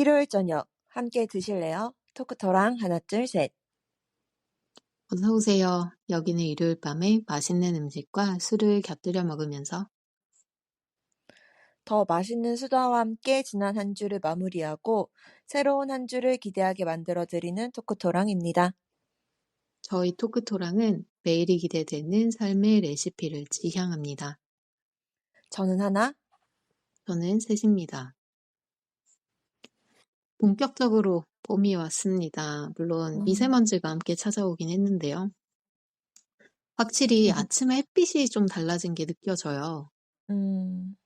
일요일 저녁 함께 드실래요? 토크토랑 하나 둘 셋. 어서 오세요. 여기는 일요일 밤에 맛있는 음식과 술을 곁들여 먹으면서 더 맛있는 수다와 함께 지난 한 주를 마무리하고 새로운 한 주를 기대하게 만들어드리는 토크토랑입니다. 저희 토크토랑은 매일이 기대되는 삶의 레시피를 지향합니다. 저는 하나. 저는 셋입니다. 본격적으로 봄이 왔습니다. 물론 음, 미세먼지가 함께 찾아오긴 했는데요. 확실히 아침에 햇빛이 좀 달라진 게 느껴져요. 음,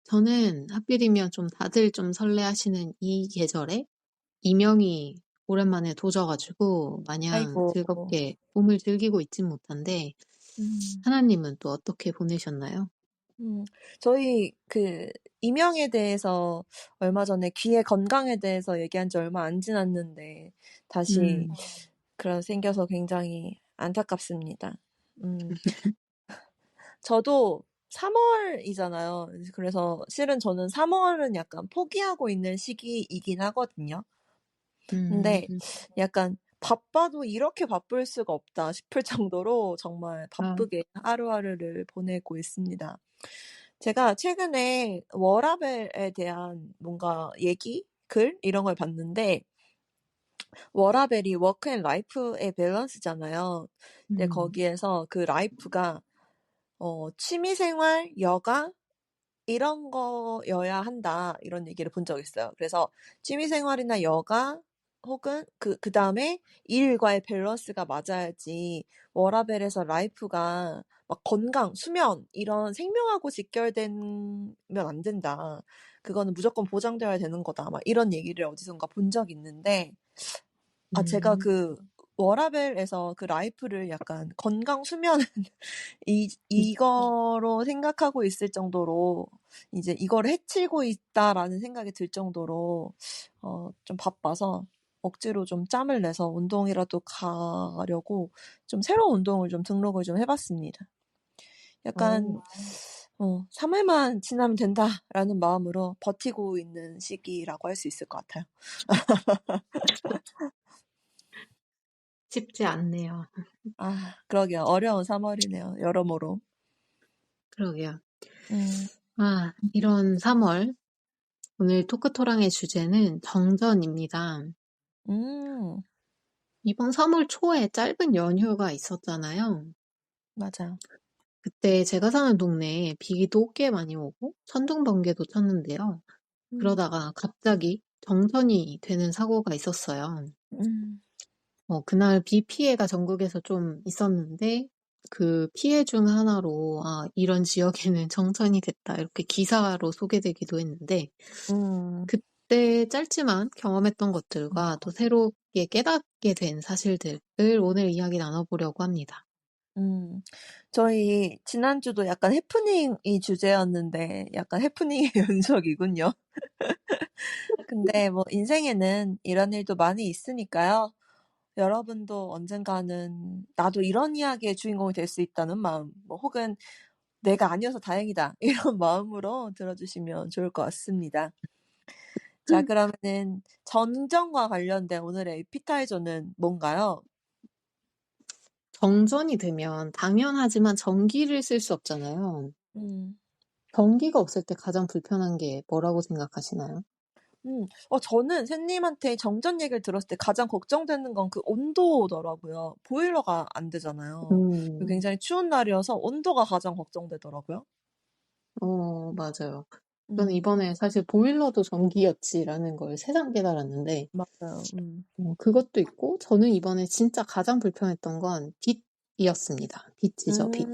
저는 하필이면 좀 다들 좀 설레하시는 이 계절에 이명이 오랜만에 도져가지고 마냥 아이고. 즐겁게 봄을 즐기고 있진 못한데 음, 하나님은 또 어떻게 보내셨나요? 저희 이명에 대해서 얼마 전에 귀의 건강에 대해서 얘기한 지 얼마 안 지났는데 다시 음, 그런 생겨서 굉장히 안타깝습니다. 음, 저도 3월이잖아요. 그래서 실은 저는 3월은 약간 포기하고 있는 시기이긴 하거든요. 음, 근데 약간 바빠도 이렇게 바쁠 수가 없다 싶을 정도로 정말 아, 바쁘게 하루하루를 보내고 있습니다. 제가 최근에 워라밸에 대한 뭔가 얘기, 글 이런 걸 봤는데 워라밸이 워크 앤 라이프의 밸런스잖아요. 근데 음, 거기에서 그 라이프가 취미생활, 여가 이런 거여야 한다. 이런 얘기를 본 적이 있어요. 그래서 취미생활이나 여가 혹은 그다음에 일과의 밸런스가 맞아야지 워라밸에서 라이프가 막 건강, 수면 이런 생명하고 직결되면 안 된다. 그거는 무조건 보장되어야 되는 거다. 막 이런 얘기를 어디선가 본 적이 있는데 제가 음, 워라밸에서 그 라이프를 약간 건강, 수면 이거로 생각하고 있을 정도로 이제 이거를 해치고 있다라는 생각이 들 정도로 좀 바빠서 억지로 좀 짬을 내서 운동이라도 가려고 좀 새로운 운동을 좀 등록을 좀 해봤습니다. 어, 약간 3일만 지나면 된다라는 마음으로 버티고 있는 시기라고 할 수 있을 것 같아요. 쉽지 않네요. 그러게요. 어려운 3월이네요. 여러모로. 그러게요. 음, 이런 3월 오늘 토크토랑의 주제는 정전입니다. 음, 이번 3월 초에 짧은 연휴가 있었잖아요. 맞아. 그때 제가 사는 동네에 비도 꽤 많이 오고 천둥 번개도 쳤는데요. 음, 그러다가 갑자기 정전이 되는 사고가 있었어요. 음, 그날 비 피해가 전국에서 좀 있었는데 그 피해 중 하나로 이런 지역에는 정전이 됐다 이렇게 기사로 소개되기도 했는데 음. 그때 짧지만 경험했던 것들과 또 새롭게 깨닫게 된 사실들을 오늘 이야기 나눠보려고 합니다. 음. 저희 지난주도 약간 해프닝이 주제였는데 약간 해프닝의 연속이군요. 근데 뭐 인생에는 이런 일도 많이 있으니까요. 여러분도 언젠가는 나도 이런 이야기의 주인공이 될 수 있다는 마음, 뭐 혹은 내가 아니어서 다행이다 이런 마음으로 들어주시면 좋을 것 같습니다. 자, 그러면은 전정과 관련된 오늘의 에피타이저는 뭔가요? 정전이 되면 당연하지만 전기를 쓸 수 없잖아요. 음. 전기가 없을 때 가장 불편한 게 뭐라고 생각하시나요? 저는 샌님한테 정전 얘기를 들었을 때 가장 걱정되는 건 그 온도더라고요. 보일러가 안 되잖아요. 그리고 음, 굉장히 추운 날이어서 온도가 가장 걱정되더라고요. 맞아요. 저는 음, 이번에 사실 보일러도 전기였지라는 걸 새삼 깨달았는데, 맞아요. 그것도 있고, 저는 이번에 진짜 가장 불편했던 건 빛이었습니다. 빛이죠, 빛.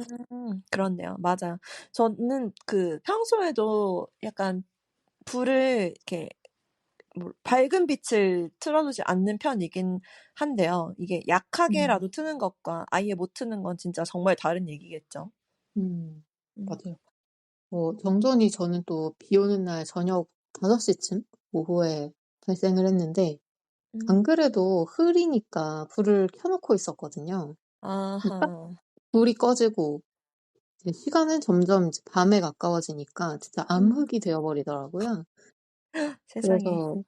그렇네요. 맞아. 저는 평소에도 약간 불을 이렇게 밝은 빛을 틀어두지 않는 편이긴 한데요. 이게 음, 약하게라도 트는 것과 아예 못 트는 건 진짜 정말 다른 얘기겠죠. 음, 음, 맞아요. 정전이 저는 또 비 오는 날 저녁 5시쯤 오후에 발생을 했는데, 안 음. 그래도 흐리니까 불을 켜놓고 있었거든요. 딱 아하. 불이 꺼지고, 이제 시간은 점점 이제 밤에 가까워지니까 진짜 음. 암흑이 되어버리더라고요. 세상에. 그래서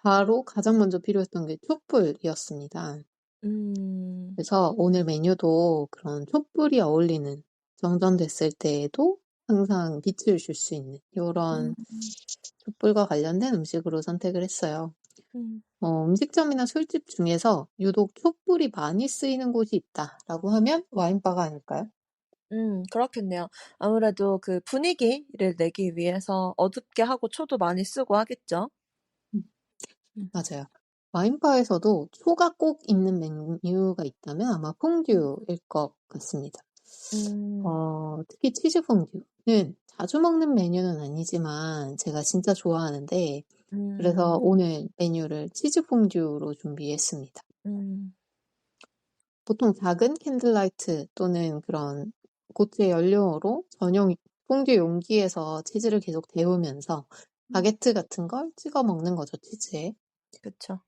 바로 가장 먼저 필요했던 게 촛불이었습니다. 음. 그래서 오늘 메뉴도 그런 촛불이 어울리는 정전됐을 때에도 항상 빛을 줄 수 있는 요런 음. 촛불과 관련된 음식으로 선택을 했어요. 음. 음식점이나 술집 중에서 유독 촛불이 많이 쓰이는 곳이 있다라고 하면 와인바가 아닐까요? 그렇겠네요. 아무래도 그 분위기를 내기 위해서 어둡게 하고 초도 많이 쓰고 하겠죠. 음, 음. 맞아요. 와인바에서도 초가 꼭 있는 메뉴가 있다면 아마 음. 퐁듀일 것 같습니다. 음. 특히 치즈 퐁듀는 자주 먹는 메뉴는 아니지만 제가 진짜 좋아하는데 그래서 음. 오늘 메뉴를 치즈 퐁듀로 준비했습니다. 음. 보통 작은 캔들라이트 또는 그런 고체 연료로 전용 퐁듀 용기에서 치즈를 계속 데우면서 음. 바게트 같은 걸 찍어 먹는 거죠, 치즈에. 그쵸.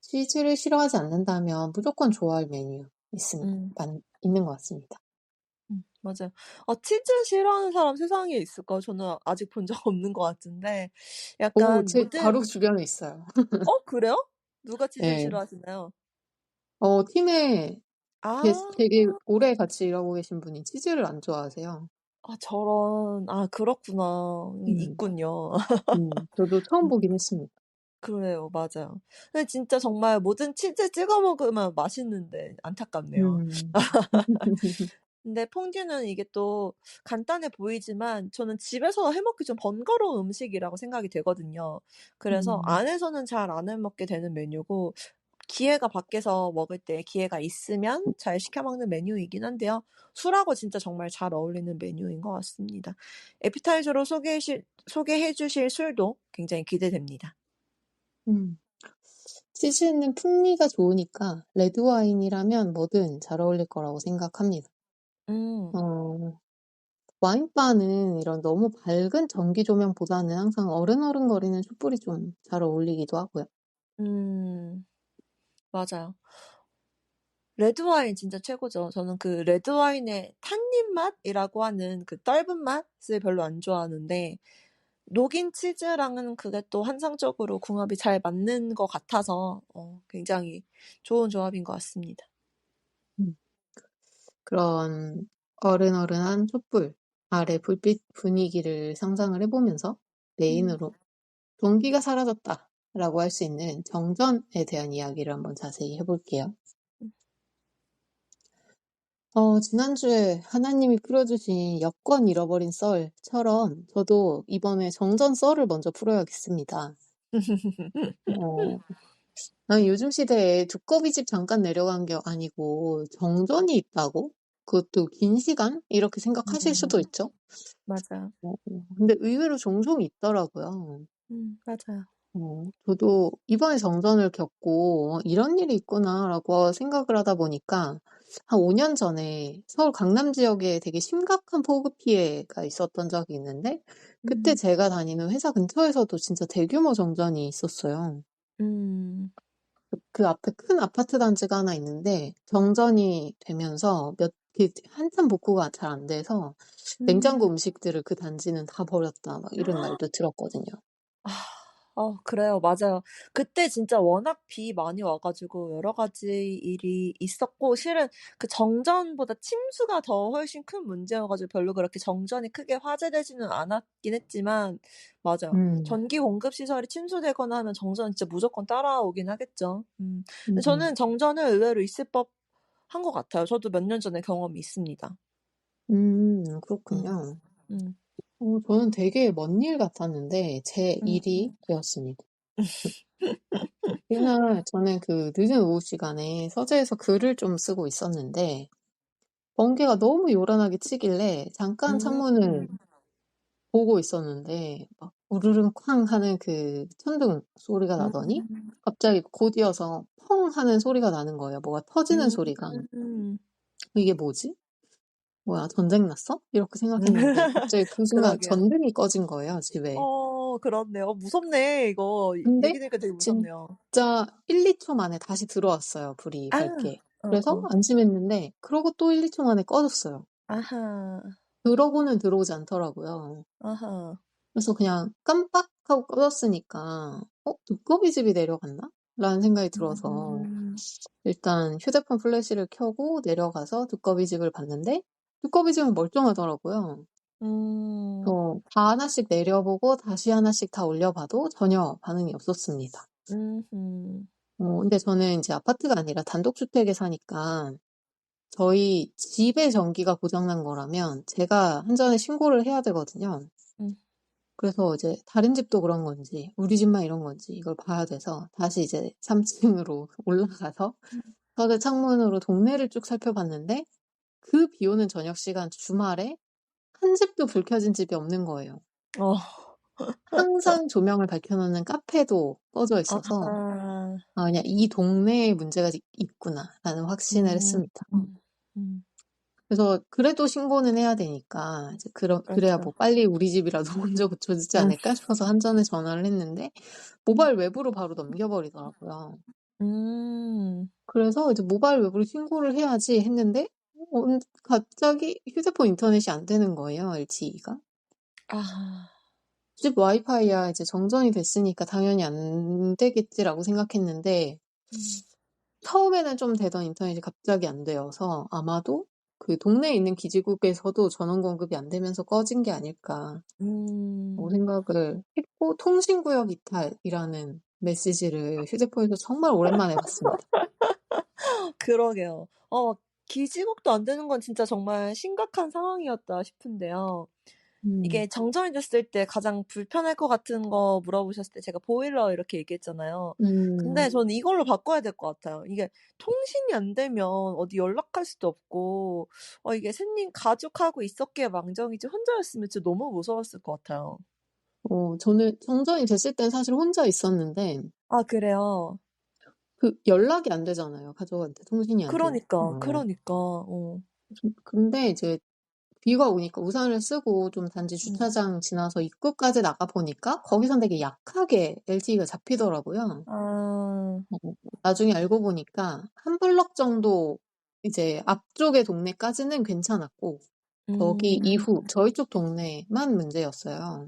치즈를 싫어하지 않는다면 무조건 좋아할 메뉴 음. 있는 것 같습니다. 맞아요. 치즈 싫어하는 사람 세상에 있을까요? 저는 아직 본 적 없는 것 같은데 약간 제 바로 모든 주변에 있어요. 그래요? 누가 치즈를 예. 싫어하시나요? 팀에 아. 되게 오래 같이 일하고 계신 분이 치즈를 안 좋아하세요. 저런. 그렇구나. 음, 있군요. 저도 처음 음 보긴 했습니다. 그래요. 맞아요. 근데 진짜 정말 뭐든 치즈 찍어 먹으면 맛있는데 안타깝네요. 음. 근데 퐁듀는 이게 또 간단해 보이지만 저는 집에서 해 먹기 좀 번거로운 음식이라고 생각이 되거든요. 그래서 음, 안에서는 잘 안 해 먹게 되는 메뉴고 기회가 밖에서 먹을 때 기회가 있으면 잘 시켜 먹는 메뉴이긴 한데요. 술하고 진짜 정말 잘 어울리는 메뉴인 것 같습니다. 에피타이저로 소개해 주실 술도 굉장히 기대됩니다. 음. 치즈는 풍미가 좋으니까 레드 와인이라면 뭐든 잘 어울릴 거라고 생각합니다. 음. 어, 와인바는 이런 너무 밝은 전기 조명보다는 항상 어른어른거리는 촛불이 좀 잘 어울리기도 하고요. 음. 맞아요. 레드 와인 진짜 최고죠. 저는 그 레드 와인의 탄닌 맛이라고 하는 그 떫은 맛을 별로 안 좋아하는데 녹인 치즈랑은 그게 또 환상적으로 궁합이 잘 맞는 것 같아서 굉장히 좋은 조합인 것 같습니다. 음. 그런 어른어른한 촛불 아래 불빛 분위기를 상상을 해보면서 음. 메인으로 동기가 사라졌다라고 할 수 있는 정전에 대한 이야기를 한번 자세히 해볼게요. 음. 지난주에 하나님이 풀어주신 여권 잃어버린 썰처럼 저도 이번에 정전 썰을 먼저 풀어야겠습니다. 어, 아니, 요즘 시대에 두꺼비 집 잠깐 내려간 게 아니고 정전이 있다고? 그것도 긴 시간? 이렇게 생각하실 수도 음. 있죠? 맞아요. 근데 의외로 종종 있더라고요. 맞아요. 저도 이번에 정전을 겪고 이런 일이 있구나라고 생각을 하다 보니까 한 5년 전에 서울 강남 지역에 되게 심각한 폭우 피해가 있었던 적이 있는데 그때 음. 제가 다니는 회사 근처에서도 진짜 대규모 정전이 있었어요. 음. 그 앞에 큰 아파트 단지가 하나 있는데 정전이 되면서 한참 복구가 잘 안 돼서 냉장고 음. 음식들을 그 단지는 다 버렸다 막 이런 말도 들었거든요. 아. 그래요. 맞아요. 그때 진짜 워낙 비 많이 와 가지고 여러 가지 일이 있었고 실은 그 정전보다 침수가 더 훨씬 큰 문제여 가지고 별로 그렇게 정전이 크게 화제되지는 않았긴 했지만 맞아요. 음, 전기 공급 시설이 침수되거나 하면 정전은 진짜 무조건 따라오긴 하겠죠. 근데 음, 저는 정전은 의외로 있을 법한 것 같아요. 저도 몇 년 전에 경험이 있습니다. 음. 그렇군요. 음. 저는 되게 먼 일 같았는데 제 음. 일이 되었습니다. 그날 저는 그 늦은 오후 시간에 서재에서 글을 좀 쓰고 있었는데 번개가 너무 요란하게 치길래 잠깐 창문을 음. 보고 있었는데 막 우르릉 쾅 하는 그 천둥 소리가 나더니 음. 갑자기 곧이어서 펑 하는 소리가 나는 거예요. 뭐가 터지는 소리가. 음. 이게 뭐지? 뭐야, 전쟁 났어? 이렇게 생각했는데 갑자기 그 순간 그러게요. 전등이 꺼진 거예요, 집에. 그렇네요. 무섭네 이거. 근데 얘기 들으니까 되게 무섭네요. 진짜 1-2초 만에 다시 들어왔어요, 불이 아. 밝게. 그래서 어어. 안심했는데 그러고 또 1-2초 만에 꺼졌어요. 아하. 그러고는 들어오지 않더라고요. 아하. 그래서 그냥 깜빡 하고 꺼졌으니까 두꺼비 집이 내려갔나? 라는 생각이 들어서 일단 휴대폰 플래시를 켜고 내려가서 두꺼비 집을 봤는데 두꺼비 집은 멀쩡하더라고요. 그래서 다 하나씩 내려보고 다시 하나씩 다 올려봐도 전혀 반응이 없었습니다. 근데 저는 이제 아파트가 아니라 단독주택에 사니까 저희 집의 전기가 고장난 거라면 제가 한전에 신고를 해야 되거든요. 그래서 이제 다른 집도 그런 건지 우리 집만 이런 건지 이걸 봐야 돼서 다시 이제 3층으로 올라가서 서재 창문으로 동네를 쭉 살펴봤는데 그 비 오는 저녁 시간 주말에 한 집도 불 켜진 집이 없는 거예요. 항상 조명을 밝혀놓는 카페도 꺼져 있어서 그냥 이 동네에 문제가 있구나라는 확신을 했습니다. 그래서 그래도 신고는 해야 되니까 이제 그래야 뭐 빨리 우리 집이라도 먼저 고쳐지지 않을까 싶어서 한전에 전화를 했는데 모바일 웹으로 바로 넘겨버리더라고요. 그래서 이제 모바일 웹으로 신고를 해야지 했는데 갑자기 휴대폰 인터넷이 안 되는 거예요, LTE가. 집 와이파이야 이제 정전이 됐으니까 당연히 안 되겠지라고 생각했는데 처음에는 좀 되던 인터넷이 갑자기 안 되어서 아마도 그 동네에 있는 기지국에서도 전원 공급이 안 되면서 꺼진 게 아닐까 생각을 했고 통신구역 이탈이라는 메시지를 휴대폰에서 정말 오랜만에 봤습니다. 그러게요. 기지국도 안 되는 건 진짜 정말 심각한 상황이었다 싶은데요. 이게 정전이 됐을 때 가장 불편할 것 같은 거 물어보셨을 때 제가 보일러 이렇게 얘기했잖아요. 근데 저는 이걸로 바꿔야 될 것 같아요. 이게 통신이 안 되면 어디 연락할 수도 없고 이게 샌님 가족하고 있었기에 망정이지 혼자였으면 진짜 너무 무서웠을 것 같아요. 저는 정전이 됐을 땐 사실 혼자 있었는데 아, 그래요? 그 연락이 안 되잖아요. 가족한테 통신이 안 되면. 그러니까. 근데 이제 비가 오니까 우산을 쓰고 좀 단지 주차장 지나서 입구까지 나가 보니까 거기선 되게 약하게 LTE가 잡히더라고요. 나중에 알고 보니까 한 블럭 정도 이제 앞쪽의 동네까지는 괜찮았고 거기 이후 저희 쪽 동네만 문제였어요.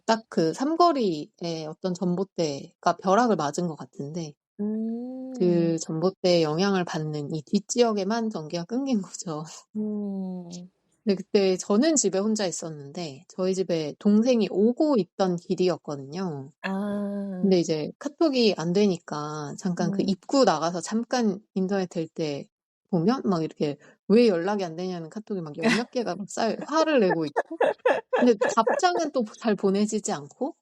딱 그 삼거리에 어떤 전봇대가 벼락을 맞은 것 같은데 그 전봇대에 영향을 받는 이 뒷지역에만 전기가 끊긴 거죠. 근데 그때 저는 집에 혼자 있었는데 저희 집에 동생이 오고 있던 길이었거든요. 근데 이제 카톡이 안 되니까 잠깐 그 입구 나가서 잠깐 인터넷 될 때 보면 막 이렇게 왜 연락이 안 되냐는 카톡이 막 열몇 개가 막 화를 내고 있고 근데 답장은 또 잘 보내지지 않고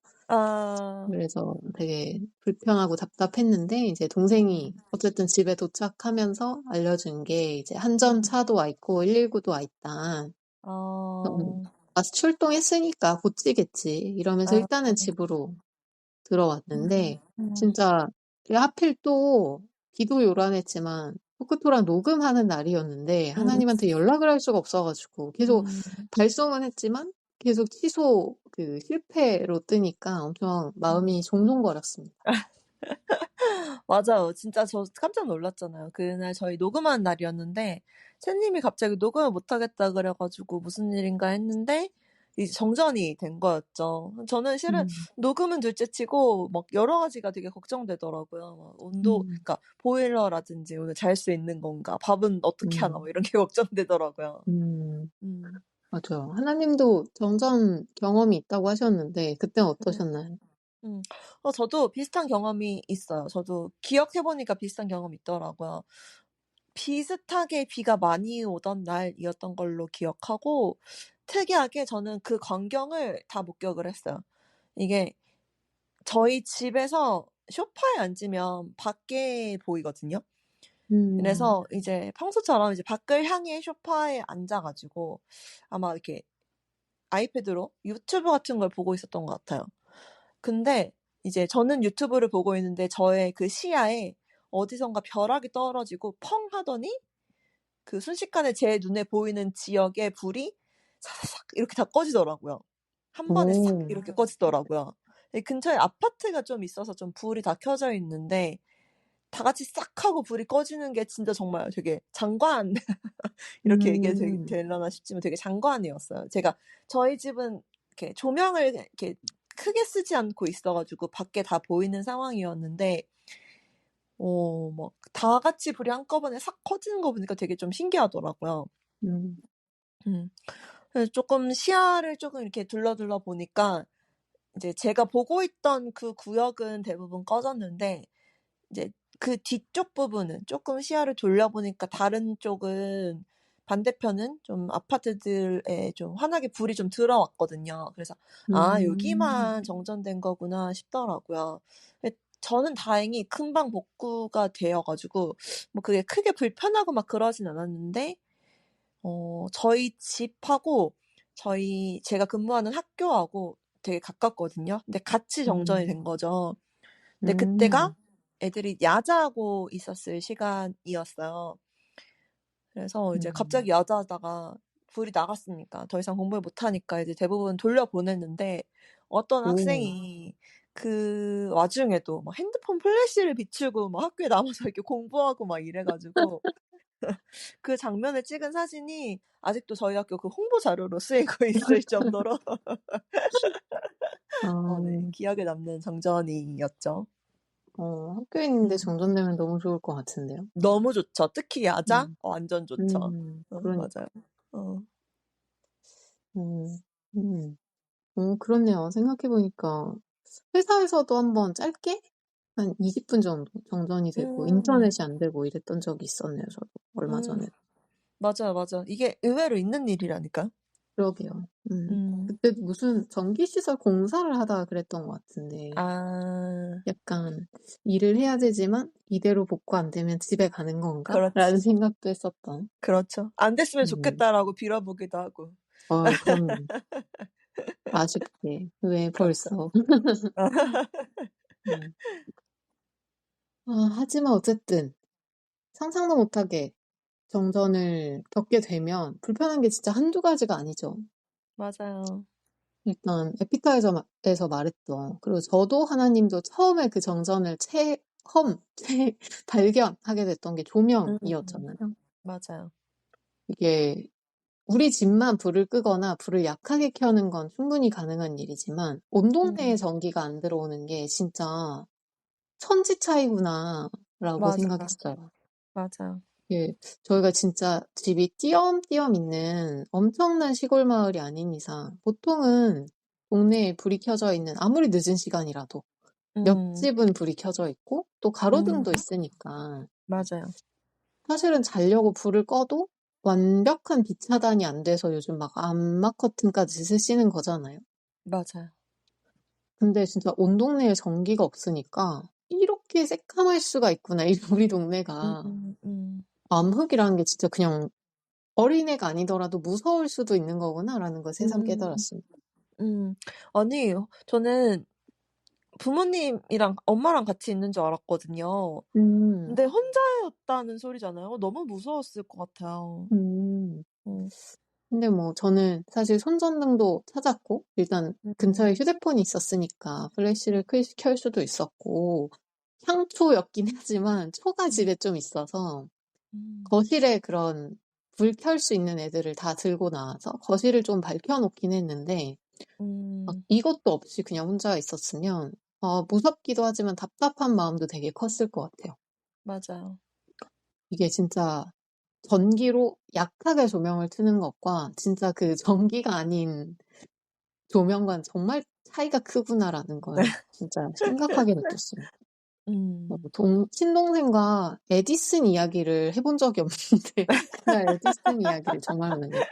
그래서 되게 불편하고 답답했는데 이제 동생이 어쨌든 집에 도착하면서 알려준 게 이제 한전차도 와 있고 119도 와 있다. 와서 출동했으니까 고치겠지 이러면서 일단은 집으로 들어왔는데 진짜 하필 또 비도 요란했지만 토크토랑 녹음하는 날이었는데 하나님한테 연락을 할 수가 없어가지고 계속 발송은 했지만 계속 취소 실패로 뜨니까 엄청 마음이 종종거렸습니다. 맞아요. 진짜 저 깜짝 놀랐잖아요. 그날 저희 녹음하는 날이었는데 샌님이 갑자기 녹음을 못하겠다 그래가지고 무슨 일인가 했는데 이제 정전이 된 거였죠. 저는 실은 녹음은 둘째치고 막 여러 가지가 되게 걱정되더라고요. 막 온도, 그러니까 보일러라든지 오늘 잘 수 있는 건가, 밥은 어떻게 하나, 뭐 이런 게 걱정되더라고요. 맞아요. 하나님도 정전 경험이 있다고 하셨는데 그때는 어떠셨나요? 저도 비슷한 경험이 있어요. 저도 기억해보니까 비슷한 경험이 있더라고요. 비슷하게 비가 많이 오던 날이었던 걸로 기억하고 특이하게 저는 그 광경을 다 목격을 했어요. 이게 저희 집에서 소파에 앉으면 밖에 보이거든요. 그래서 이제 평소처럼 이제 밖을 향해 소파에 앉아가지고 아마 이렇게 아이패드로 유튜브 같은 걸 보고 있었던 것 같아요. 근데 이제 저는 유튜브를 보고 있는데 저의 그 시야에 어디선가 벼락이 떨어지고 펑 하더니 그 순식간에 제 눈에 보이는 지역의 불이 사사삭 이렇게 다 꺼지더라고요. 한 번에 싹 이렇게 꺼지더라고요. 근처에 아파트가 좀 있어서 좀 불이 다 켜져 있는데 다 같이 싹 하고 불이 꺼지는 게 진짜 정말 되게 장관 이렇게 얘기해도 되려나 싶지만 되게 장관이었어요. 제가 저희 집은 이렇게 조명을 이렇게 크게 쓰지 않고 있어 가지고 밖에 다 보이는 상황이었는데 막 다 같이 불이 한꺼번에 싹 커지는 거 보니까 되게 좀 신기하더라고요. 음. 음. 그래서 쪼끔 시야를 쪼금 이렇게 둘러둘러 보니까 이제 제가 보고 있던 그 구역은 대부분 꺼졌는데 이제 그 뒤쪽 부분은 쪼끔 시야를 돌려보니까 다른 쪽은 반대편은 좀 아파트들에 좀 환하게 불이 좀 들어왔거든요. 그래서 '아 음. 여기만 정전된 거구나.' 싶더라고요. 저는 다행히 금방 복구가 되어 가지고 뭐 그게 크게 불편하고 막 그러진 않았는데 저희 집하고 제가 근무하는 학교하고 되게 가깝거든요. 근데 같이 정전이 음. 된 거죠. 근데 그때가 음. 애들이 야자하고 있었을 시간이었어요. 그래서 이제 음. 갑자기 야자하다가 불이 나갔으니까 더 이상 공부를 못 하니까 이제 대부분 돌려보냈는데 어떤 오. 학생이 그 와중에도 막 핸드폰 플래시를 비추고 막 학교에 남아서 이렇게 공부하고 막 이래 가지고 그 장면을 찍은 사진이 아직도 저희 학교 그 홍보 자료로 쓰이고 있을 정도로 네 아. 기억에 남는 정전이었죠. 학교에 있는데 음. 정전되면 너무 좋을 것 같은데요. 너무 좋죠. 특히 야자? 음. 완전 좋죠. 그러니까. 맞아요. 어. 음. 음. 그렇네요. 생각해 보니까 회사에서도 한번 짧게 한 20분 정도 정전이 되고 음. 인터넷이 안 되고 이랬던 적이 있었네요, 저도 얼마 음. 전에. 맞아요, 맞아. 이게 의외로 있는 일이라니까요. 그러게요. 음. 그때 무슨 전기시설 공사를 하다가 그랬던 것 같은데 아. 약간 '일을 해야 되지만 이대로 복구 안 되면 집에 가는 건가?'라는 그렇지. 생각도 했었던. 그렇죠. '안 됐으면 음. 좋겠다.'라고 빌어보기도 하고. 그럼요. 아쉽게. 왜 그렇죠. 벌써. 음. 하지만 어쨌든 상상도 못하게 정전을 겪게 되면 불편한 게 진짜 한두 가지가 아니죠. 맞아요. 일단 에서 말했던, 그리고 저도 하나님도 처음에 그 정전을 발견하게 됐던 게 음. 조명이었잖아요. 맞아요. 이게 우리 집만 불을 끄거나 불을 약하게 켜는 건 충분히 가능한 일이지만 온 동네에 음. 전기가 안 들어오는 게 진짜 '천지 차이구나.'라고 맞아요. 생각했어요. 맞아요. 예. 저희가 진짜 집이 띄엄띄엄 있는 엄청난 시골 마을이 아닌 이상 보통은 동네에 불이 켜져 있는, 아무리 늦은 시간이라도 몇 음. 집은 불이 켜져 있고 또 음. 가로등도 있으니까 맞아요. 사실은 자려고 불을 꺼도 완벽한 빛 차단이 안 돼서 요즘 막 암막 커튼까지 쓰시는 거잖아요. 맞아요. 근데 진짜 온 동네에 전기가 없으니까 '이렇게 새까말 수가 있구나, 이 우리 동네가.' 음. 암흑이라는 게 진짜 그냥 '어린애가 아니더라도 무서울 수도 있는 거구나.'라는 걸 새삼 음. 깨달았습니다. 음. 아니 저는 부모님이랑 엄마랑 같이 있는 줄 알았거든요. 음. 근데 혼자였다는 소리잖아요. 너무 무서웠을 것 같아요. 음. 어. 근데 뭐 저는 사실 손전등도 찾았고 일단 음. 근처에 휴대폰이 있었으니까 플래시를 켤 수도 있었고, 향초였긴 하지만 초가 음. 집에 좀 있어서 음. 거실에 그런 불 켤 수 있는 애들을 다 들고 나와서 거실을 좀 밝혀 놓긴 했는데 막 음. 이것도 없이 그냥 혼자 있었으면 무섭기도 하지만 답답한 마음도 되게 컸을 것 같아요. 맞아요. 이게 진짜 전기로 약하게 조명을 트는 것과 진짜 그 전기가 아닌 조명과는 정말 차이가 크구나라는 걸 진짜 심각하게 느꼈어요. 음. 친동생과 에디슨 이야기를 해본 적이 없는데 그날 에디슨 이야기를 정말 많이 했어요.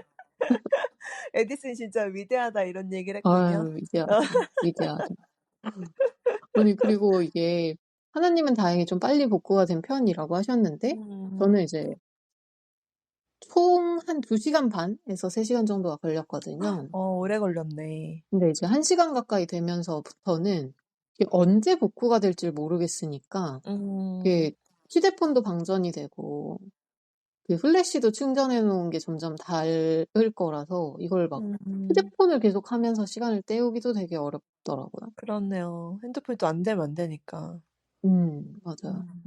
에디슨이 진짜 위대하다 이런 얘기를 했군요. 아유, 위대하죠. 위대하죠. 아니, 그리고 이게 하나님은 다행히 좀 빨리 복구가 된 편이라고 하셨는데 음. 저는 이제 총 한 2시간 반에서 3시간 정도가 걸렸거든요. 오래 걸렸네. 근데 이제 1시간 가까이 되면서부터는 이게 언제 복구가 될지를 모르겠으니까 음. 이게 휴대폰도 방전이 되고 그 플래시도 충전해 놓은 게 점점 닳을 거라서 이걸 막 음. 휴대폰을 계속하면서 시간을 때우기도 되게 어렵더라고요. 그렇네요. 핸드폰이 또 안 되면 안 되니까. 맞아요. 음.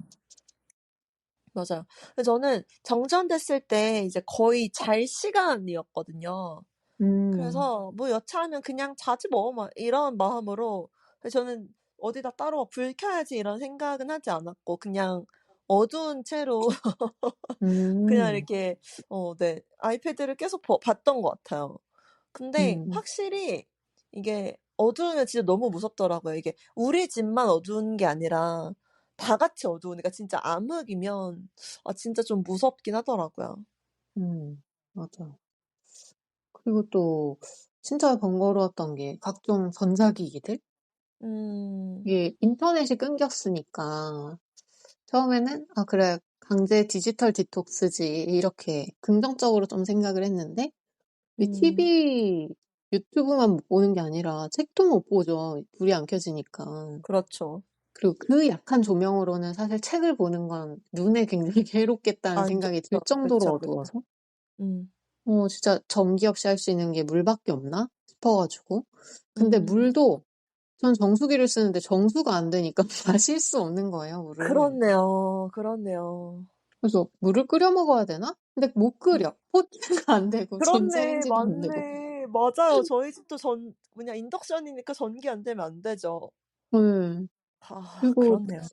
맞아요. 근데 저는 정전됐을 때 이제 거의 잘 시간이었거든요. 음, 그래서 뭐 여차하면 그냥 자지 뭐 막 이런 마음으로 저는 어디다 따로 막 불 켜야지 이런 생각은 하지 않았고 그냥 어두운 채로 그냥 음, 이렇게 네 아이패드를 계속 봤던 것 같아요. 근데 음, 확실히 이게 어두우면 진짜 너무 무섭더라고요. 이게 우리 집만 어두운 게 아니라 다 같이 어두우니까 진짜 암흑이면 진짜 좀 무섭긴 하더라고요. 맞아. 그리고 또 진짜 번거로웠던 게 각종 전자기기들? 음. 이게 인터넷이 끊겼으니까 처음에는 아, 그래, 강제 디지털 디톡스지. 이렇게 긍정적으로 좀 생각을 했는데 이 음. TV, 유튜브만 못 보는 게 아니라 책도 못 보죠. 불이 안 켜지니까. 그렇죠. 그리고 그 약한 조명으로는 사실 책을 보는 건 눈에 굉장히 괴롭겠다는 안 생각이 들 좋죠. 정도로 그쵸, 그쵸. 어두워서 음. 진짜 전기 없이 할 수 있는 게 물밖에 없나 싶어가지고. 근데 음. 물도 전 정수기를 쓰는데 정수가 안 되니까 마실 수 없는 거예요, 물을. 그렇네요. 그렇네요. 그래서 물을 끓여 먹어야 되나? 근데 못 음. 끓여. 포트가 안 되고 그렇네. 전자레인지도 안 되고. 맞네. 맞아요. 저희 집도 뭐냐 인덕션이니까 전기 안 되면 안 되죠. 네. 그리고 그렇네요.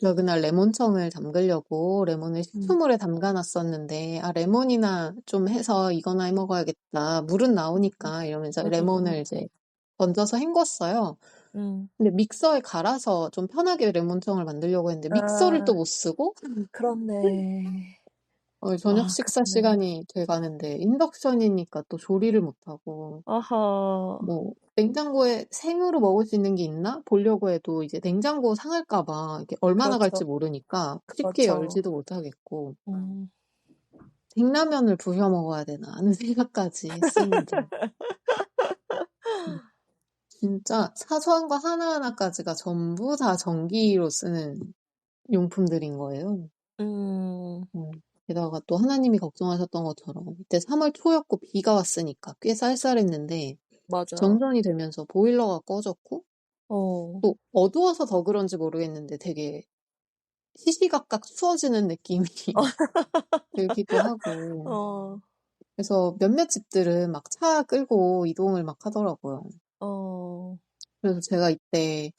제가 그날 레몬청을 담그려고 레몬을 음. 식초물에 담가놨었는데, 아, 레몬이나 좀 해서 이거나 해 먹어야겠다. 물은 나오니까 이러면서 레몬을 음음음. 이제 건져서 헹궜어요. 음. 근데 믹서에 갈아서 좀 편하게 레몬청을 만들려고 했는데 믹서를 또 아 못 쓰고 그렇네. 저녁 식사 그렇네. 시간이 돼 가는데 인덕션이니까 또 조리를 못하고 아하. 뭐 냉장고에 생으로 먹을 수 있는 게 있나 보려고 해도 이제 냉장고 상할까 봐 이게 얼마나 그렇죠. 갈지 모르니까 쉽게 그렇죠. 열지도 못하겠고 음. '컵라면을 부셔 먹어야 되나.' 하는 생각까지 했습니다. 음 진짜 사소한 거 하나하나까지가 전부 다 전기로 쓰는 용품들인 거예요. 음. 게다가 또 하나님이 걱정하셨던 것처럼 이때 3월 초였고 비가 왔으니까 꽤 쌀쌀했는데 맞아요. 정전이 되면서 보일러가 꺼졌고 어. 또 어두워서 더 그런지 모르겠는데 되게 시시각각 추워지는 느낌이 들기도 하고 어. 그래서 몇몇 집들은 막 차 끌고 이동을 막 하더라고요. 어. 그래서 제가 이때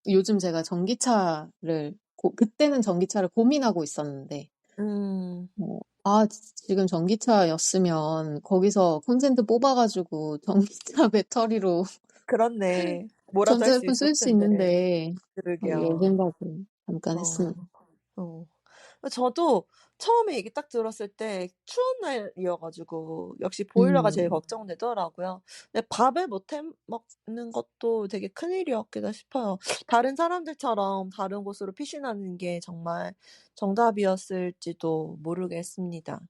요즘 제가 전기차를 그때는 전기차를 고민하고 있었는데 음. 지금 전기차였으면 거기서 콘센트 뽑아가지고 전기차 배터리로 그렇네. 뭐라도 할 수 전자제품 있을 쓸 수 텐데. 있는데 이런 그러게요. 생각을 잠깐 어. 했습니다. 어. 저도 처음에 얘기 딱 들었을 때 추운 날이어 가지고 역시 보일러가 제일 음, 걱정되더라고요. 근데 밥을 못 해 먹는 것도 되게 큰일이었겠다 싶어요. 다른 사람들처럼 다른 곳으로 피신하는 게 정말 정답이었을지도 모르겠습니다.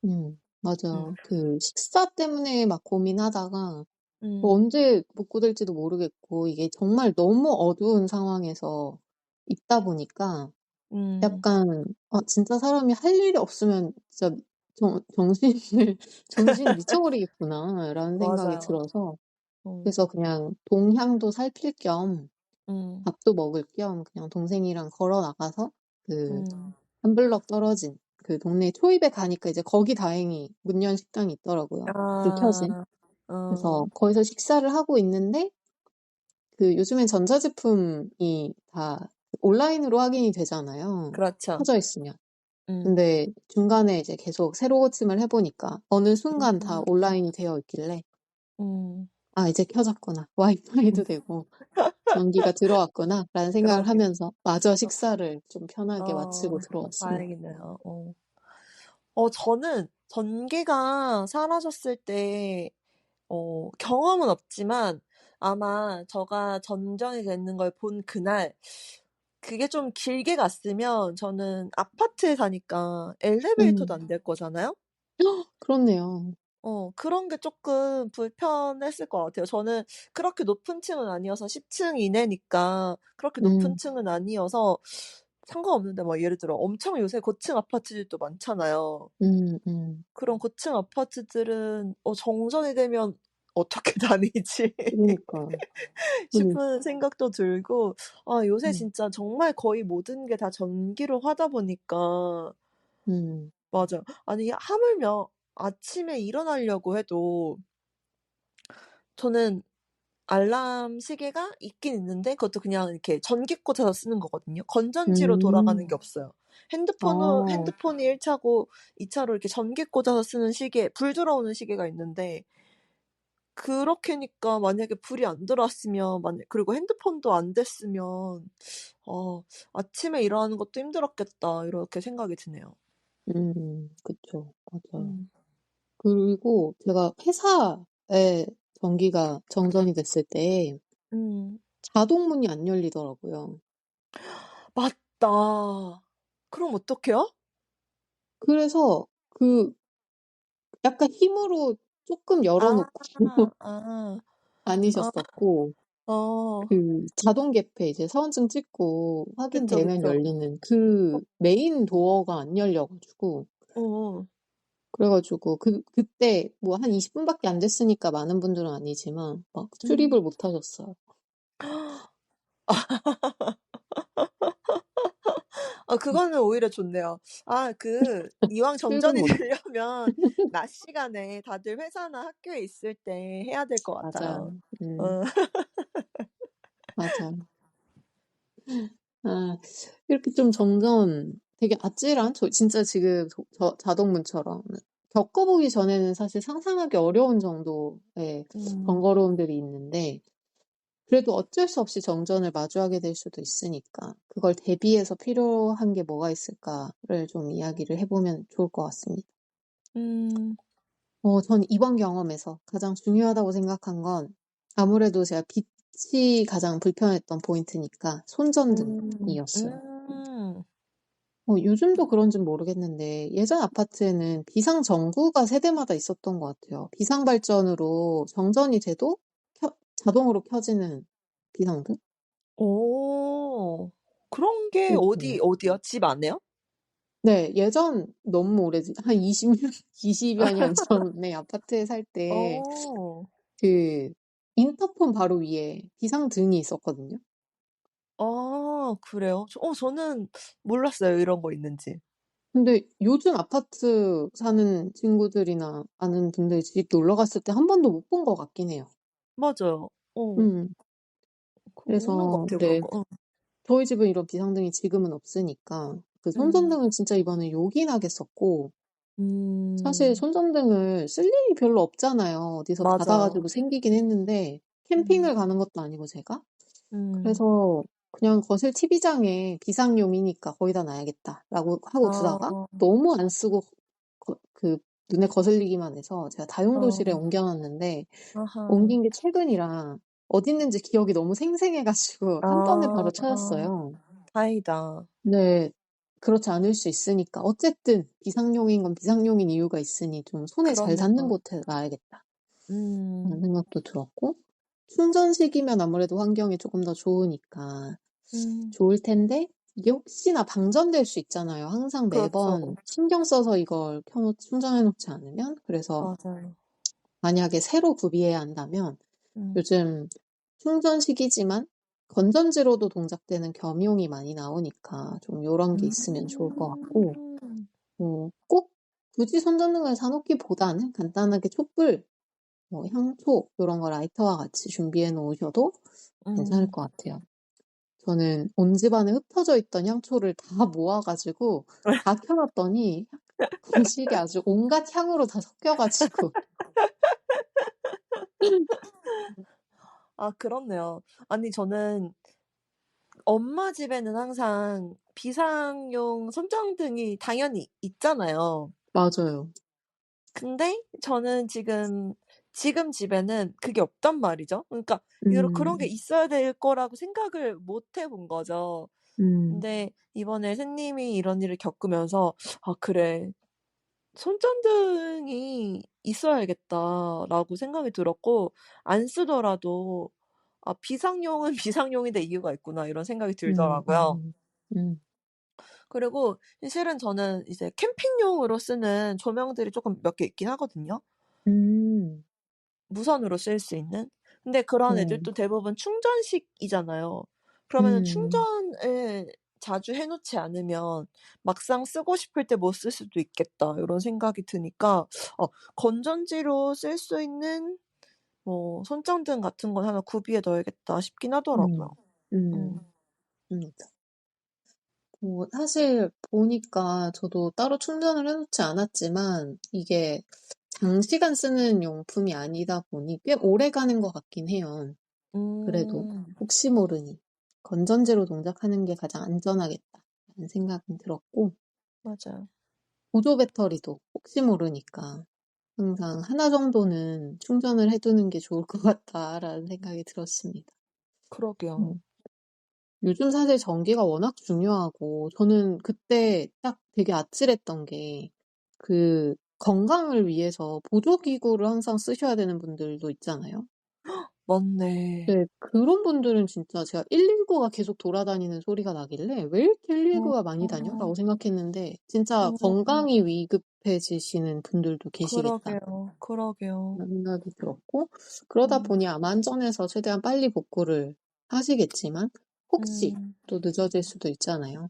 음. 맞아. 그 식사 때문에 막 고민하다가 음. 언제 복구 될지도 모르겠고 이게 정말 너무 어두운 상황에서 있다 보니까 음. 약간 진짜 사람이 할 일이 없으면 진짜 정신을 정신이 미쳐버리겠구나라는 생각이 맞아요. 들어서 어. 그래서 그냥 동향도 살필 겸 음. 밥도 먹을 겸 그냥 동생이랑 걸어 나가서 그 음. 한 블럭 떨어진 그 동네 초입에 가니까 이제 거기 다행히 문 연 식당이 있더라고요. 불 켜진. 아. 그래서 어. 거기서 식사를 하고 있는데 그 요즘엔 전자제품이 다 온라인으로 확인이 되잖아요. 그렇죠. 켜져 있으면. 음. 근데 중간에 이제 계속 새로 고침을 해보니까 어느 순간 다 음. 온라인이 되어 있길래 음. 이제 켜졌구나. 음. 와이파이도 되고 전기가 들어왔구나 라는 생각을 그러게요. 하면서 마저 식사를 좀 편하게 마치고 들어왔습니다. 다행이네요. 저는 전기가 사라졌을 때 경험은 없지만 아마 제가 전전이 되는 걸 본 그날 그게 좀 길게 갔으면 저는 아파트에 사니까 엘리베이터도 음, 안 될 거잖아요. 그렇네요. 그런 게 쪼끔 불편했을 것 같아요. 저는 그렇게 높은 층은 아니어서 10층 이내니까 그렇게 높은 음, 층은 아니어서 상관없는데 막 예를 들어 엄청 요새 고층 아파트들도 많잖아요. 음, 음. 그런 고층 아파트들은 정전이 되면 '어떻게 다니지?' 그러니까. 음, 싶은 생각도 들고 요새 음, 진짜 정말 거의 모든 게 다 전기로 하다 보니까 음, 맞아. 아니 하물며 아침에 일어나려고 해도 저는 알람 시계가 있긴 있는데 그것도 그냥 이렇게 전기 꽂아서 쓰는 거거든요. 건전지로 돌아가는 게 음. 없어요. 어. 핸드폰이 1 차고 2 차로 이렇게 전기 꽂아서 쓰는 시계, 불 들어오는 시계가 있는데 그렇게니까 만약에 불이 안 들어왔으면 그리고 핸드폰도 안 됐으면 '아침에 일어나는 것도 힘들었겠다.' 이렇게 생각이 드네요. 그쵸. 맞아요. 음. 그리고 제가 회사에 전기가 정전이 됐을 때 음. 자동 문이 안 열리더라고요. 맞다. 그럼 어떡해요? 그래서 약간 힘으로 쪼끔 열어 아. 놓고 아. 아. 다니셨었고, 어. 자동 개폐 이제 서원증 찍고 그쵸, 확인되면 그쵸. 열리는 어 메인 도어가 안 열려 가지고, 어어. 그래 가지고 그때 뭐 한 20 분밖에 안 됐으니까 많은 분들은 아니지만 막 음. 출입을 못 하셨어요. 그거는 오히려 좋네요. 이왕 출근 정전이 못 되려면 낮 시간에 다들 회사나 학교에 있을 때 해야 될 것 같아요. 맞아요. 음. 어. 맞아요. 아, 이렇게 좀 점점 되게 아찔한, 진짜 지금 자동문처럼 겪어보기 전에는 사실 상상하기 어려운 정도의 음. 번거로움들이 있는데, 그래도 어쩔 수 없이 정전을 마주하게 될 수도 있으니까 그걸 대비해서 필요한 게 뭐가 있을까를 좀 이야기를 해보면 좋을 것 같습니다. 음. 전 이번 경험에서 가장 중요하다고 생각한 건 아무래도 제가 빛이 가장 불편했던 포인트니까 음. 손전등이었어요. 요즘도 그런진 모르겠는데 예전 아파트에는 비상 전구가 세대마다 있었던 것 같아요. 비상 발전으로 정전이 돼도 자동으로 켜지는 비상등? 오. 그런 게 있어요. 어디요? 집 안에요? 네. 예전 너무 오래전 한 20 년 20여 년 전에 아파트에 살 때 어. 그 인터폰 바로 위에 비상등이 있었거든요. 그래요? 저는 몰랐어요, 이런 거 있는지. 근데 요즘 아파트 사는 친구들이나 아는 분들 집 놀러 갔을 때 한 번도 못 본 것 같긴 해요. 맞아요. 음. 없는 것 그래서 같아요, 그런 네. 거. 저희 집은 이런 비상등이 지금은 없으니까 그 음. 손전등은 진짜 이번에 요긴하게 썼고, 사실 음. 손전등을 쓸 일이 별로 없잖아요. 어디서 받아 맞아요. 가지고 생기긴 했는데 음. 캠핑을 가는 것도 아니고 제가. 음. 그래서 그냥 거실 TV장에 '비상용이니까 거기다 놔야겠다.'라고 하고 두다가 아. 너무 안 쓰고 눈에 거슬리기만 해서 제가 다용도실에 어. 옮겨 놨는데, 아하. 옮긴 게 최근이라 어디 있는지 기억이 너무 생생해 가지고 한 번에 바로 아. 찾았어요. 다행이다. 네. 그렇지 않을 수 있으니까 어쨌든 비상용인 건 비상용인 이유가 있으니 좀 '손에 잘 닿는 그렇네요. 곳에 놔야겠다.' 라는 음. 생각도 들었고, 충전식이면 아무래도 환경이 조금 더 좋으니까 음. 좋을 텐데, 이게 혹시나 방전될 수 있잖아요. 항상 그렇죠. 매번 신경 써서 이걸 충전해 놓지 않으면. 그래서 맞아요. 만약에 새로 구비해야 한다면 음. 요즘 충전식이지만 건전지로도 동작되는 겸용이 많이 나오니까 좀 요런 게 있으면 좋을 것 같고, 음. 꼭 굳이 손전등을 사 놓기보다는 간단하게 촛불, 뭐 향초 요런 거 라이터와 같이 준비해 놓으셔도 괜찮을 음. 것 같아요. 저는 온 집안에 흩어져 있던 향초를 다 모아 가지고 다 켜 놨더니 거실이 아주 온갖 향으로 다 섞여 가지고 그렇네요. 아니 저는 엄마 집에는 항상 비상용 손전등이 당연히 있잖아요. 맞아요. 근데 저는 지금 집에는 그게 없단 말이죠. 그러니까 그런 게 음. 있어야 될 거라고 생각을 못 해본 거죠. 음. 근데 이번에 새님이 이런 일을 겪으면서 '아 그래. 손전등이 있어야겠다.'라고 생각이 들었고 안 쓰더라도 '아 비상용은 비상용인 데 이유가 있구나.' 이런 생각이 음. 들더라고요. 음. 음. 그리고 실은 저는 이제 캠핑용으로 쓰는 조명들이 쪼끔 몇 개 있긴 하거든요. 음. 무선으로 쓸 수 있는. 근데 그런 네. 애들도 대부분 충전식이잖아요. 그러면은 음. '충전을 자주 해 놓지 않으면 막상 쓰고 싶을 때 못 쓸 수도 있겠다.' 요런 생각이 드니까 건전지로 쓸 수 있는 뭐 손전등 같은 건 하나 구비해 둬야겠다 싶긴 하더라고요. 음, 음. 맞아. 뭐 사실 보니까 저도 따로 충전을 해놓지 않았지만 이게 장시간 쓰는 용품이 아니다 보니 꽤 오래 가는 것 같긴 해요. 그래도 음. 혹시 모르니 건전지로 동작하는 게 가장 안전하겠다라는 생각은 들었고, 맞아요. 보조 배터리도 혹시 모르니까 항상 하나 정도는 충전을 해두는 게 좋을 것 같다라는 생각이 들었습니다. 그러게요. 음. 요즘 사실 전기가 워낙 중요하고, 저는 그때 딱 되게 아찔했던 게, 건강을 위해서 보조기구를 항상 쓰셔야 되는 분들도 있잖아요. 맞네. 네, 그런 분들은 진짜 제가 119가 계속 돌아다니는 소리가 나길래 왜 이렇게 119가 많이 다녀? 어. 라고 생각했는데, 진짜 음. 건강이 위급해지시는 분들도 계시겠다. 그러게요. 그러게요. 라는 생각이 들었고, 그러다 음. 보니 아마 안전해서 최대한 빨리 복구를 하시겠지만, 혹시 음. 또 늦어질 수도 있잖아요.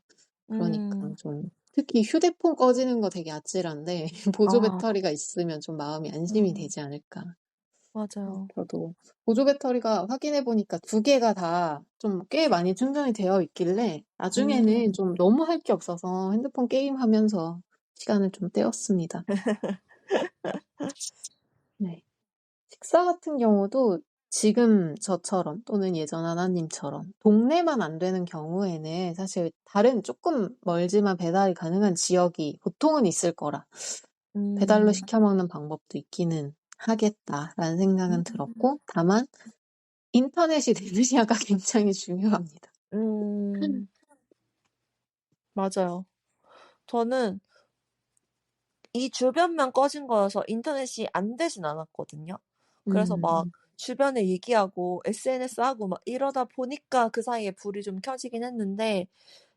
그러니까 음. 좀, 특히 휴대폰 꺼지는 거 되게 아찔한데, 보조 아. 배터리가 있으면 좀 마음이 안심이 음. 되지 않을까. 맞아요. 저도 보조 배터리가 확인해 보니까 두 개가 다 좀 꽤 많이 충전이 되어 있길래, 나중에는 음. 좀 너무 할 게 없어서 핸드폰 게임 하면서 시간을 좀 때웠습니다. 네. 식사 같은 경우도 지금 저처럼 또는 예전 하나님처럼 동네만 안 되는 경우에는 사실 다른 조금 멀지만 배달이 가능한 지역이 보통은 있을 거라 배달로 음. 시켜 먹는 방법도 있기는 하겠다라는 생각은 음. 들었고, 다만 인터넷이 되느냐가 굉장히 중요합니다. 음. 맞아요. 저는 이 주변만 꺼진 거여서 인터넷이 안 되진 않았거든요. 그래서 막 음, 주변에 얘기하고 SNS하고 막 이러다 보니까 그 사이에 불이 좀 켜지긴 했는데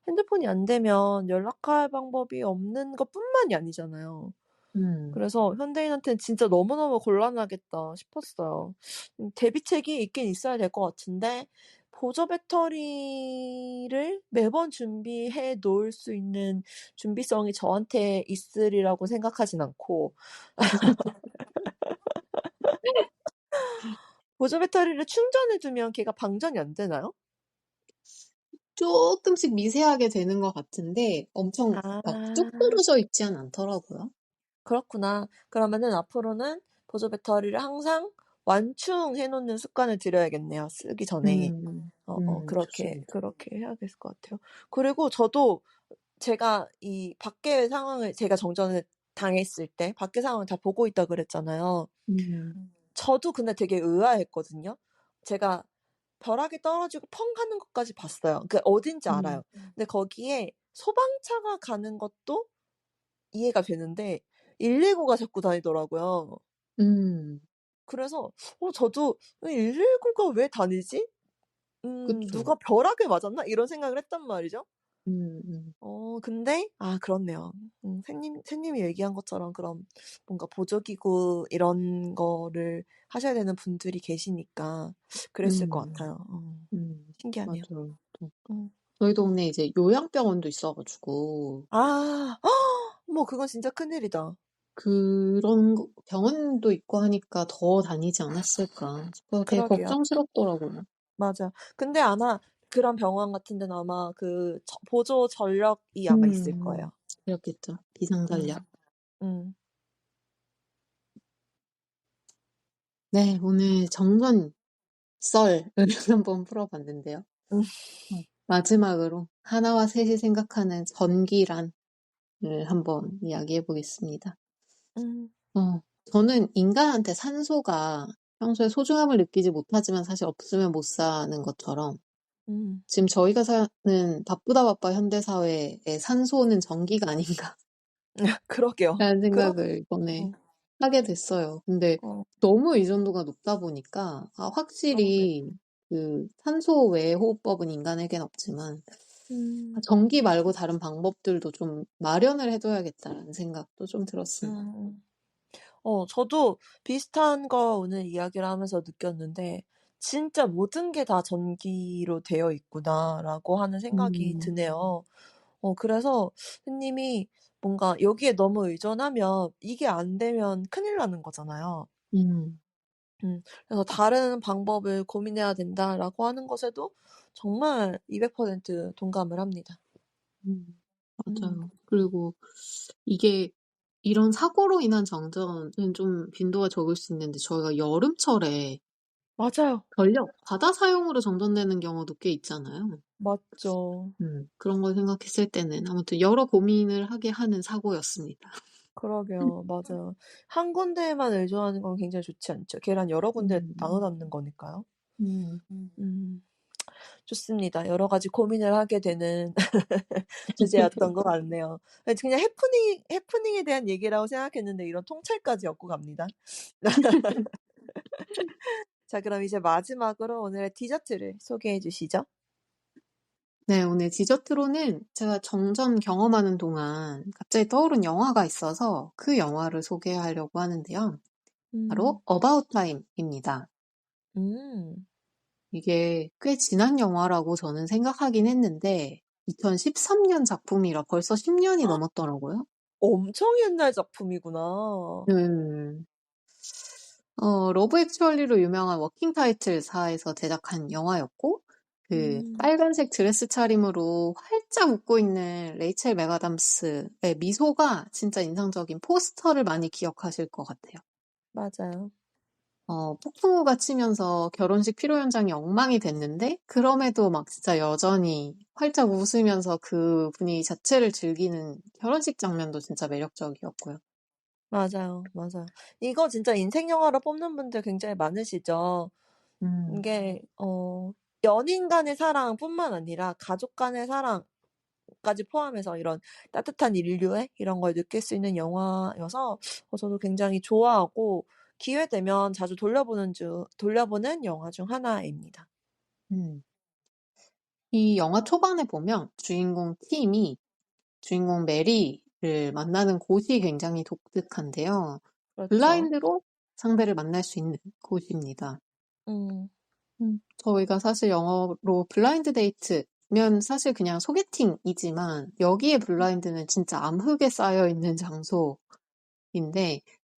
핸드폰이 안 되면 연락할 방법이 없는 것뿐만이 아니잖아요. 음, 그래서 현대인한테는 진짜 너무너무 곤란하겠다 싶었어요. 대비책이 있긴 있어야 될 것 같은데 보조 배터리를 매번 준비해 놓을 수 있는 준비성이 저한테 있으리라고 생각하진 않고 보조 배터리를 충전해 두면 걔가 방전이 안 되나요? 조금씩 미세하게 되는 것 같은데 엄청 막 뚝 아. 떨어져 있지는 않더라고요. 그렇구나. 그러면은 앞으로는 보조 배터리를 항상 완충해 놓는 습관을 들여야겠네요, 쓰기 전에. 그렇게 좋습니다. 그렇게 해야 될 것 같아요. 그리고 저도 제가 이 밖의 상황을 제가 정전을 당했을 때 밖의 상황을 다 보고 있다 그랬잖아요. 음, 저도 근데 되게 의아했거든요. 제가 벼락이 떨어지고 펑 하는 것까지 봤어요. 그 어딘지 음, 알아요. 근데 거기에 소방차가 가는 것도 이해가 되는데 119가 자꾸 다니더라고요. 음, 그래서 저도 '119가 왜 다니지? 그쵸. 누가 벼락을 맞았나?' 이런 생각을 했단 말이죠. 음, 음, 근데 그렇네요. 새님이 얘기한 것처럼 그럼 뭔가 보조기구 이런 거를 하셔야 되는 분들이 계시니까 그랬을 것 음, 같아요. 신기하네요. 맞아요. 또 음. 저희 동네에 이제 요양병원도 있어가지고, 아. 어머 그건 진짜 큰일이다. 병원도 있고 하니까 더 다니지 않았을까 싶어서 되게 그러게요. 걱정스럽더라고요. 맞아요. 근데 아마 그런 병원 같은 데는 아마 그 보조 전력이 아마 있을 음, 거예요. 그렇겠죠. 비상전력. 음. 음. 네, 오늘 정전 썰을 한번 풀어봤는데요. 음. 마지막으로 하나와 셋이 생각하는 전기란을 한번 이야기해 보겠습니다. 음. 저는 인간한테 산소가 평소에 소중함을 느끼지 못하지만 사실 없으면 못 사는 것처럼, 음. 지금 저희가 사는 바쁘다 바빠 현대사회의 산소는 전기가 아닌가라는 그러게요. 생각을 이번에 어. 하게 됐어요. 근데 어. 너무 의존도가 높다 보니까, 그러게. 확실히 산소 외의 호흡법은 인간에겐 없지만, 음. 전기 말고 다른 방법들도 좀 마련을 해둬야겠다라는 생각도 좀 들었습니다. 음. 저도 비슷한 거 오늘 이야기를 하면서 느꼈는데 '진짜 모든 게 다 전기로 되어 있구나.'라고 하는 생각이 음, 드네요. 그래서 선님이 뭔가 여기에 너무 의존하면 이게 안 되면 큰일 나는 거잖아요. 음, 그래서 다른 방법을 고민해야 된다라고 하는 것에도 정말 200% 동감을 합니다. 음. 맞아요. 그리고 이게 이런 사고로 인한 정전은 좀 빈도가 적을 수 있는데 저희가 여름철에 맞아요. 전력, 바다 사용으로 정전되는 경우도 꽤 있잖아요. 맞죠. 그런 걸 생각했을 때는 아무튼 여러 고민을 하게 하는 사고였습니다. 그러게요. 맞아요. 한 군데에만 의존하는 건 굉장히 좋지 않죠. 계란 여러 군데 나눠 음, 담는 거니까요. 음. 음. 좋습니다. 여러 가지 고민을 하게 되는 주제였던 것 같네요. 그냥 해프닝에 대한 얘기라고 생각했는데 이런 통찰까지 엮고 갑니다. 자, 그럼 이제 마지막으로 오늘의 디저트를 소개해 주시죠. 네, 오늘 디저트로는 제가 정전 경험하는 동안 갑자기 떠오른 영화가 있어서 그 영화를 소개하려고 하는데요. 바로 음. About Time입니다. 음. 이게 꽤 지난 영화라고 저는 생각하긴 했는데 2013년 작품이라 벌써 10년이 넘었더라고요. 엄청 옛날 작품이구나. 음, 러브 액츄얼리로 유명한 워킹 타이틀사에서 제작한 영화였고, 그 음. 빨간색 드레스 차림으로 활짝 웃고 있는 레이첼 맥아담스의 미소가 진짜 인상적인 포스터를 많이 기억하실 것 같아요. 맞아요. 폭풍우가 치면서 결혼식 피로 현장이 엉망이 됐는데, 그럼에도 막 진짜 여전히 활짝 웃으면서 그 분위기 자체를 즐기는 결혼식 장면도 진짜 매력적이었고요. 맞아요, 맞아요. 이거 진짜 인생 영화로 뽑는 분들 굉장히 많으시죠. 음, 이게 연인 간의 사랑뿐만 아니라 가족 간의 사랑까지 포함해서 이런 따뜻한 인류애 이런 걸 느낄 수 있는 영화여서 저도 굉장히 좋아하고 기회 되면 자주 돌려보는 영화 중 하나입니다. 음. 이 영화 초반에 보면 주인공 팀이 주인공 메리를 만나는 곳이 굉장히 독특한데요. 그렇죠. 블라인드로 상대를 만날 수 있는 곳입니다. 음. 저희가 사실 영어로 블라인드 데이트면 사실 그냥 소개팅이지만 여기에 블라인드는 진짜 암흑에 쌓여 있는 장소인데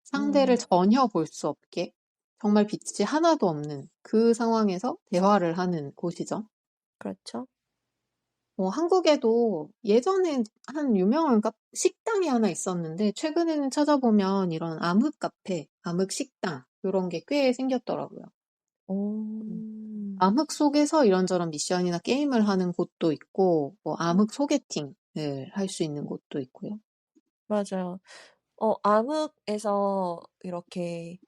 상대를 음. 전혀 볼 수 없게 정말 빛이 하나도 없는 그 상황에서 대화를 하는 곳이죠. 그렇죠. 한국에도 예전엔 한 유명한 식당이 하나 있었는데, 최근에는 찾아보면 이런 암흑 카페, 암흑 식당, 이런 게 꽤 생겼더라고요. 음. 오. 암흑 속에서 이런저런 미션이나 게임을 하는 곳도 있고, 뭐 암흑 소개팅을 할 수 있는 곳도 있고요. 맞아요. 암흑에서 이렇게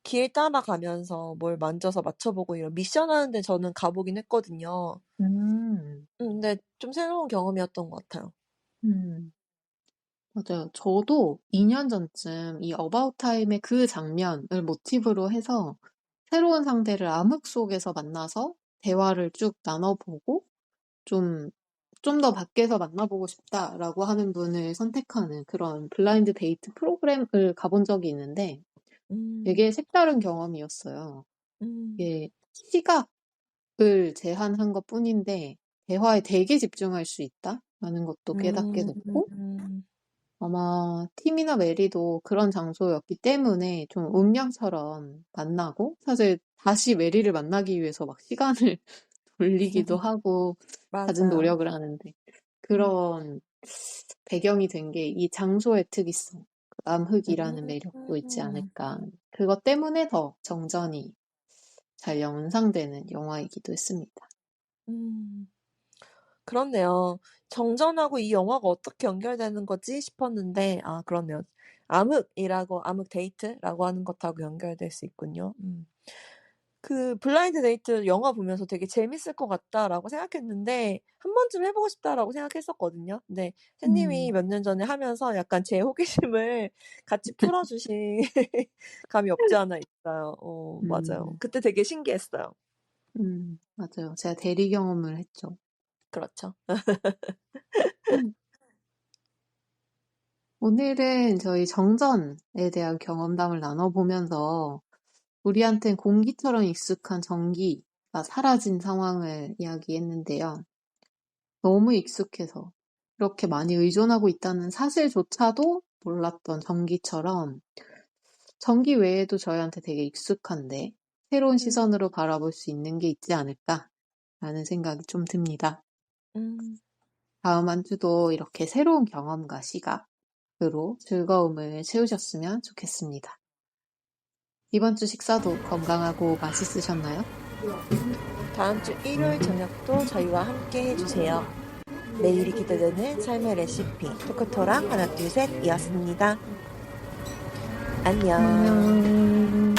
길 따라가면서 뭘 만져서 맞춰보고 이런 미션 하는데 저는 가 보긴 했거든요. 음, 근데 좀 새로운 경험이었던 것 같아요. 음, 맞아요. 저도 2년 전쯤 이 어바웃 타임의 그 장면을 모티브로 해서 새로운 상대를 암흑 속에서 만나서 대화를 쭉 나눠보고 좀, 좀 더 밖에서 만나보고 싶다라고 하는 분을 선택하는 그런 블라인드 데이트 프로그램을 가본 적이 있는데 음. 되게 색다른 경험이었어요. 음. 이게 시각을 제한한 것뿐인데 대화에 되게 집중할 수 있다라는 것도 깨닫게 됐고 음. 아마 팀이나 메리도 그런 장소였기 때문에 좀 운명처럼 만나고 사실 다시 메리를 만나기 위해서 막 시간을 돌리기도 하고 갖은 맞아요. 노력을 하는데 음. 그런 배경이 된 게 이 장소의 특이성, 그 암흑이라는 매력도 있지 음. 않을까. 그것 때문에 더 정전이 잘 연상되는 영화이기도 했습니다. 음. 그렇네요. 정전하고 이 영화가 어떻게 연결되는 거지 싶었는데 그렇네요. 암흑 데이트라고 하는 것하고 연결될 수 있군요. 그 블라인드 데이트 영화 보면서 '되게 재밌을 것 같다.'라고 생각했는데 '한 번쯤 해 보고 싶다.'라고 생각했었거든요. 근데 음, 선생님이 몇 년 전에 하면서 약간 제 호기심을 같이 풀어 주신 감이 없지 않아 있어요. 맞아요. 음, 그때 되게 신기했어요. 맞아요. 제가 대리 경험을 했죠. 그렇죠. 음. 오늘은 저희 정전에 대한 경험담을 나눠보면서 우리한텐 공기처럼 익숙한 전기가 사라진 상황을 이야기했는데요. 너무 익숙해서 이렇게 많이 의존하고 있다는 사실조차도 몰랐던 전기처럼 전기 외에도 저희한테 되게 익숙한데 새로운 시선으로 바라볼 수 있는 게 있지 않을까라는 생각이 좀 듭니다. 다음 한 주도 이렇게 새로운 경험과 시각으로 즐거움을 채우셨으면 좋겠습니다. 이번 주 식사도 건강하고 맛있으셨나요? 다음 주 일요일 저녁도 저희와 함께 해주세요. 내일이 기대되는 삶의 레시피 토크토랑 하나 둘 셋이었습니다. 안녕.